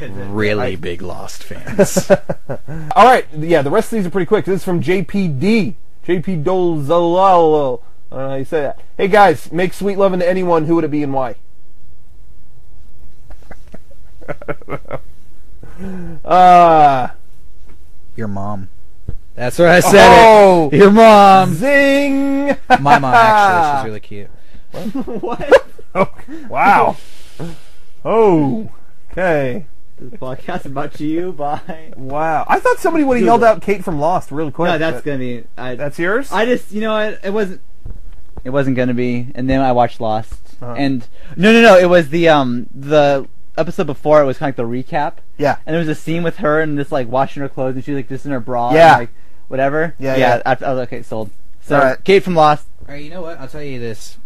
really big Lost fans. All right, yeah, the rest of these are pretty quick. This is from JPD. JP Dolzalalo. I don't know how you say that. Hey guys, make sweet loving to anyone. Who would it be and why? Your mom. That's where I said it. Your mom. Zing! My mom, actually. She's really cute. What? Oh, wow. Oh, okay. The podcast about you. Bye. Wow. I thought somebody would have yelled out Kate from Lost really quick. No, that's gonna be. That's yours? I just, you know what? It wasn't gonna be. And then I watched Lost, and no. It was the episode before. It was kind of like the recap. Yeah. And there was a scene with her and just like washing her clothes, and she's like just in her bra. Yeah. And, like, whatever. Yeah. I was like, okay, sold. So Right. Kate from Lost. Alright, you know what? I'll tell you this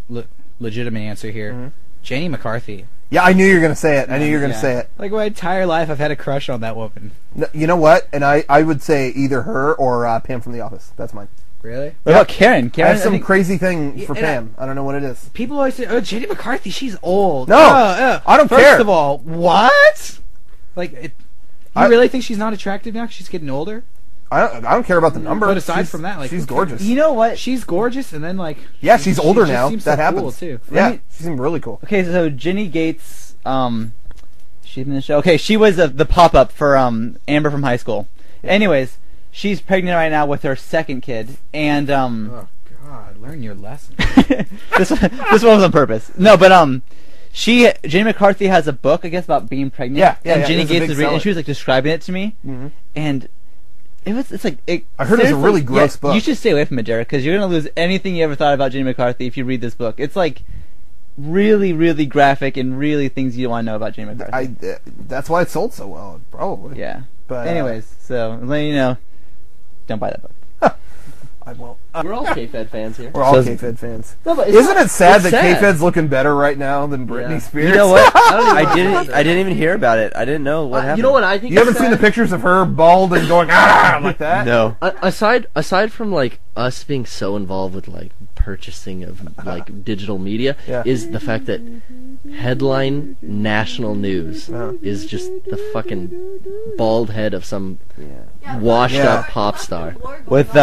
legitimate answer here. Jenny McCarthy. Yeah, I knew you were going to say it. I knew you were going to say it. Like, my entire life, I've had a crush on that woman. No, you know what? And I would say either her or Pam from The Office. That's mine. Really? What about Karen? I have some crazy thing for and Pam. I don't know what it is. People always say, "Oh, Jenny McCarthy, she's old." No, I don't care. First of all, what? Like, you really think she's not attractive now? 'Cause she's getting older. I don't care about the number. But aside from that, like, she's gorgeous. You know what? She's gorgeous, and then like, Yeah, she's older she just now. seems That so happens. cool, too. Yeah, she seemed really cool. Okay, so Jenny Gates, she's in the show. Okay, she was the pop-up for Amber from high school. Yeah. Anyways, she's pregnant right now with her second kid, and oh God, learn your lesson. this one was on purpose. No, but Jenny McCarthy has a book, I guess, about being pregnant. Yeah, and Jenny it was a Gates big was reading, and seller. she was like describing it to me, and it's like I heard it was a really gross book. You should stay away from it, Derrick, because you're gonna lose anything you ever thought about Jenny McCarthy if you read this book. It's like really, really graphic and really things you don't want to know about Jenny McCarthy. That's why it sold so well, probably. Yeah. But anyways, so letting you know, don't buy that book. I won't. We're all K-Fed fans here. We're all K-Fed fans. No, but Isn't it sad that sad. K-Fed's looking better right now than Britney Spears? You know what? I I didn't even hear about it. I didn't know what happened. You know what I think? You haven't seen the pictures of her bald and going like that? No. Aside from like us being so involved with like purchasing of like digital media, is the fact that headline national news is just the fucking bald head of some washed up pop star With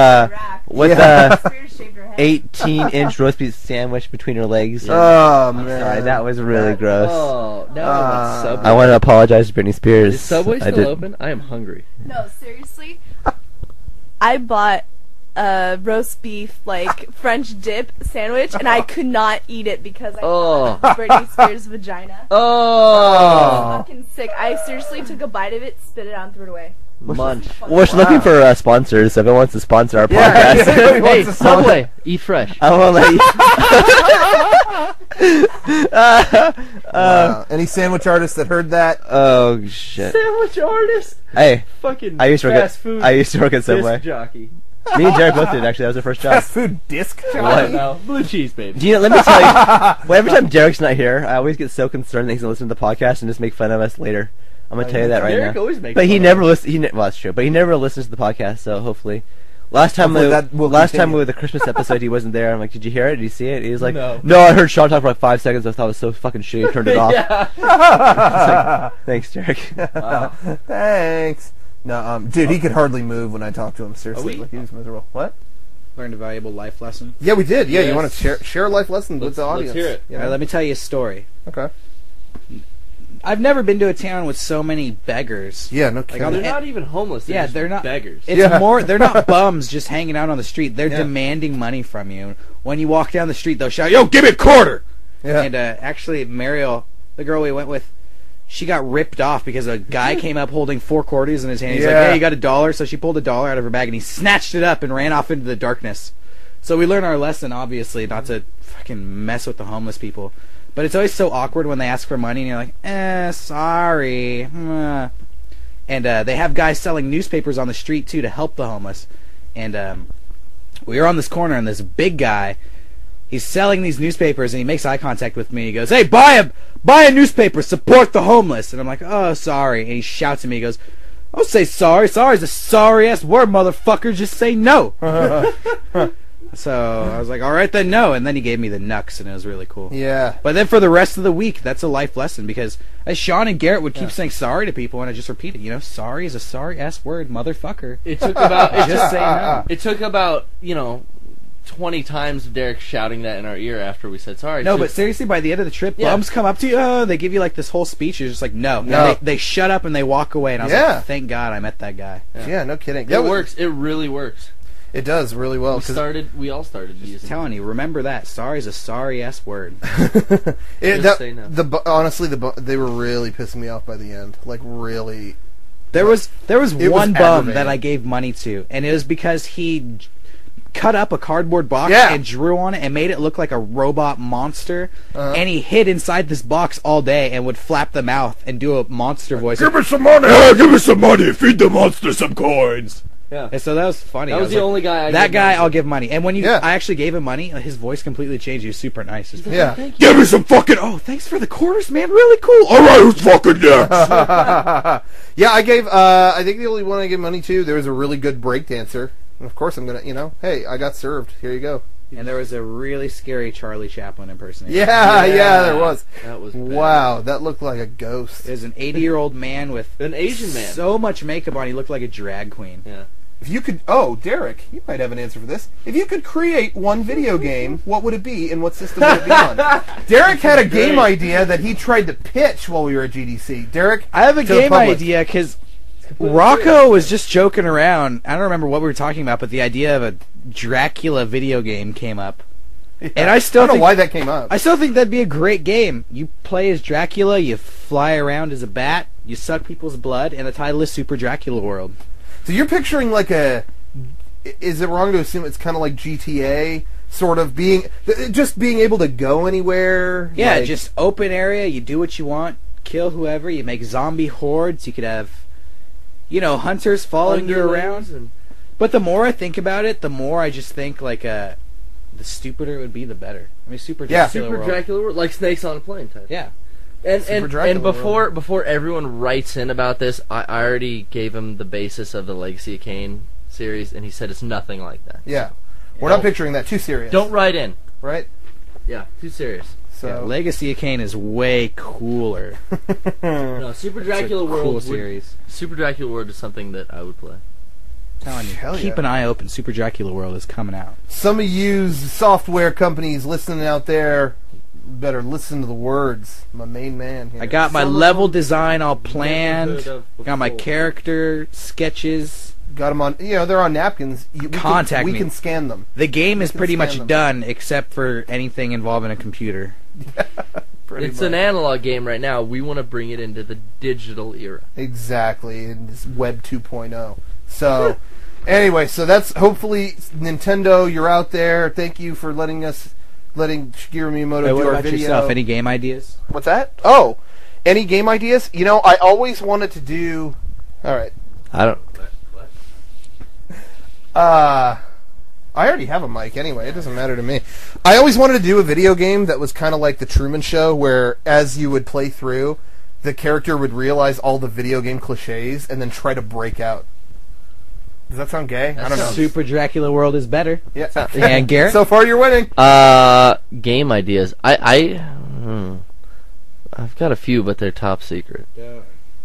18-inch roast beef sandwich between her legs. Oh man, Sorry, that was really gross. Oh, now Subway. I want to apologize to Britney Spears. Is Subway still open? I am hungry. No, seriously. I bought a roast beef, like, French dip sandwich, and I could not eat it because I thought of Britney Spears' vagina. Oh! Fucking sick. I seriously took a bite of it, spit it out, and threw it away. Munch. Well, we're looking for sponsors. So if it wants to sponsor our podcast, Hey, Subway, eat fresh. I won't let you. Any sandwich artists that heard that? Oh shit! Sandwich artist. Hey, Fucking I used to work fast food. I used to work at Subway. disc jockey. Me and Derrick both did actually. That was our first job. Fast food disc. I don't know. Blue cheese, baby. Do you know, let me tell you, well, every time Derrick's not here, I always get so concerned that he's gonna listen to the podcast and just make fun of us later. I'm gonna tell you that right Derrick now. always makes But he fun never listens. Well, that's true. But he never listens to the podcast. So hopefully, last time with the Christmas episode, he wasn't there. I'm like, did you hear it? Did you see it? He was like, No. I heard Sean talk for like 5 seconds. I thought it was so fucking shitty. I turned it off. Yeah. Thanks, Derrick. Wow. Thanks. No, dude, he could hardly move when I talked to him. Seriously, like he was miserable. What? Learned a valuable life lesson. Yeah, we did. Yeah, Yes. you want to share a life lesson with the audience? Let's hear it. You All right, know? let me tell you a story. Okay. I've never been to a town with so many beggars. Yeah, no Like, kidding. They're not even homeless. They're just they're not beggars. It's more. They're not bums just hanging out on the street. They're Yeah. demanding money from you. When you walk down the street, they'll shout, "Yo, give me a quarter!" Yeah. And actually, Mariel, the girl we went with, she got ripped off because a guy came up holding 4 quarters in his hand. He's like, Yeah. "Hey, you got $1?" So she pulled $1 out of her bag and he snatched it up and ran off into the darkness. So we learned our lesson, obviously, not to fucking mess with the homeless people. But it's always so awkward when they ask for money and you're like, sorry. And they have guys selling newspapers on the street, too, to help the homeless. And we were on this corner and this big guy, he's selling these newspapers and he makes eye contact with me. He goes, "Hey, buy a newspaper, support the homeless." And I'm like, "Oh, sorry." And he shouts at me, he goes, "Don't say sorry. Sorry's a sorry-ass word, motherfucker. Just say no." So I was like, all right then, no. And then he gave me the knucks, and it was really cool. Yeah. But then for the rest of the week, that's a life lesson, because as Sean and Garrett would keep saying sorry to people, and I just repeat it. Sorry is a sorry ass word, motherfucker. It took about just say no. It took about 20 times of Derrick shouting that in our ear after we said sorry. No, but seriously, by the end of the trip, bums come up to you, they give you like this whole speech. You're just like, no. They shut up and they walk away, and I was like, thank God I met that guy. Yeah, no kidding. It works. It really works. It does really well. We all started using. Telling you, remember that. Sorry is a sorry ass word. Honestly, they were really pissing me off by the end. Like really. There was one bum that I gave money to, and it was because he cut up a cardboard box and drew on it and made it look like a robot monster, and he hid inside this box all day and would flap the mouth and do a monster voice. Give me some money! Give me some money! Feed the monster some coins! Yeah. And so that was funny. That was the only guy I'll give money. And when I actually gave him money, his voice completely changed. He was super nice. Give me some fucking... Oh, thanks for the quarters, man. Really cool. Alright, who's fucking next? Yeah, I gave... I think the only one I gave money to, there was a really good breakdancer. Of course I'm gonna, hey, I got served. Here you go. And there was a really scary Charlie Chaplin impersonator. Yeah, there was. That was bad. Wow, that looked like a ghost. There's an 80-year-old man with... An Asian man. So much makeup on, he looked like a drag queen. Yeah. If you could... Derrick, you might have an answer for this. If you could create one video game, what would it be and what system would it be on? Derrick had a game idea that he tried to pitch while we were at GDC. Derrick, I have a game idea, because Rocco was just joking around. I don't remember what we were talking about, but the idea of a Dracula video game came up. Yeah. And I don't know why that came up. I still think that'd be a great game. You play as Dracula, you fly around as a bat, you suck people's blood, and the title is Super Dracula World. So you're picturing like is it wrong to assume it's kind of like GTA, sort of just being able to go anywhere? Yeah, just open area, you do what you want, kill whoever, you make zombie hordes, you could have, hunters following you around. But the more I think about it, the more I just think like the stupider it would be, the better. I mean, Super Dracula World, like Snakes on a Plane type. Yeah. And before everyone writes in about this, I already gave him the basis of the Legacy of Kain series, and he said it's nothing like that. Yeah. We're not picturing that. Too serious. Don't write in. Right? Yeah, too serious. So Legacy of Kain is way cooler. No, Super Dracula World. Cool series. Super Dracula World is something that I would play. Telling you, keep an eye open. Super Dracula World is coming out. Some of you software companies listening out there better listen to the words. My main man here. I got my level design all planned. Got my character sketches. Got them on. They're on napkins. We can scan them. The game is pretty much done, except for anything involving a computer. It's an analog game right now. We want to bring it into the digital era. Exactly, in this Web 2.0. So, anyway, so that's hopefully Nintendo. You're out there. Thank you for letting Shigeru Miyamoto do our video. Yourself? Any game ideas? What's that? Oh, any game ideas? I always wanted to do. All right. I don't. What? I already have a mic anyway. It doesn't matter to me. I always wanted to do a video game that was kind of like the Truman Show, where as you would play through, the character would realize all the video game cliches and then try to break out. Does that sound gay? I don't know. Super Dracula World is better. Yeah. And Garrett? So far, you're winning. Game ideas. I've got a few, but they're top secret.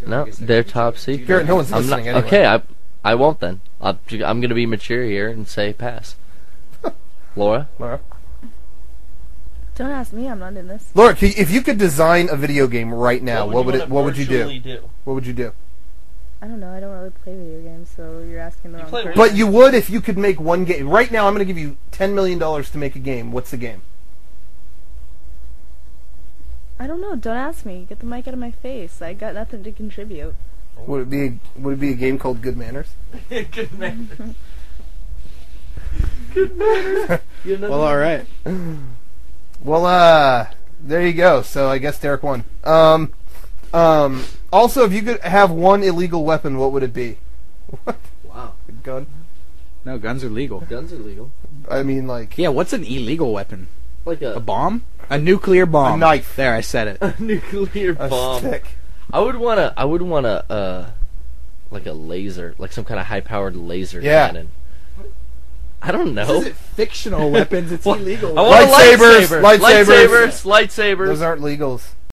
No, they're top secret. Garrett, no one's listening anyway. Okay, I won't then. I'm going to be mature here and say pass. Laura? Don't ask me. I'm not in this. Laura, if you could design a video game right now, what would you do? What would you do? I don't know. I don't really play video games, so you're asking the wrong person. But you would if you could make one game. Right now, I'm going to give you $10 million to make a game. What's the game? I don't know. Don't ask me. Get the mic out of my face. I got nothing to contribute. Would it be a game called Good Manners? Good Manners. Good Manners. Well, all right. Well, there you go. So I guess Derrick won. Also, if you could have one illegal weapon, what would it be? What? Wow. A gun? No, guns are legal. Guns are legal. I mean, like... Yeah, what's an illegal weapon? Like a bomb? A nuclear bomb. A knife. There, I said it. A nuclear bomb. A stick. I would want like a laser, like some kind of high-powered laser cannon. I don't know. This isn't fictional weapons. It's illegal. I want Lightsabers. lightsabers. Lightsabers. Those aren't legals.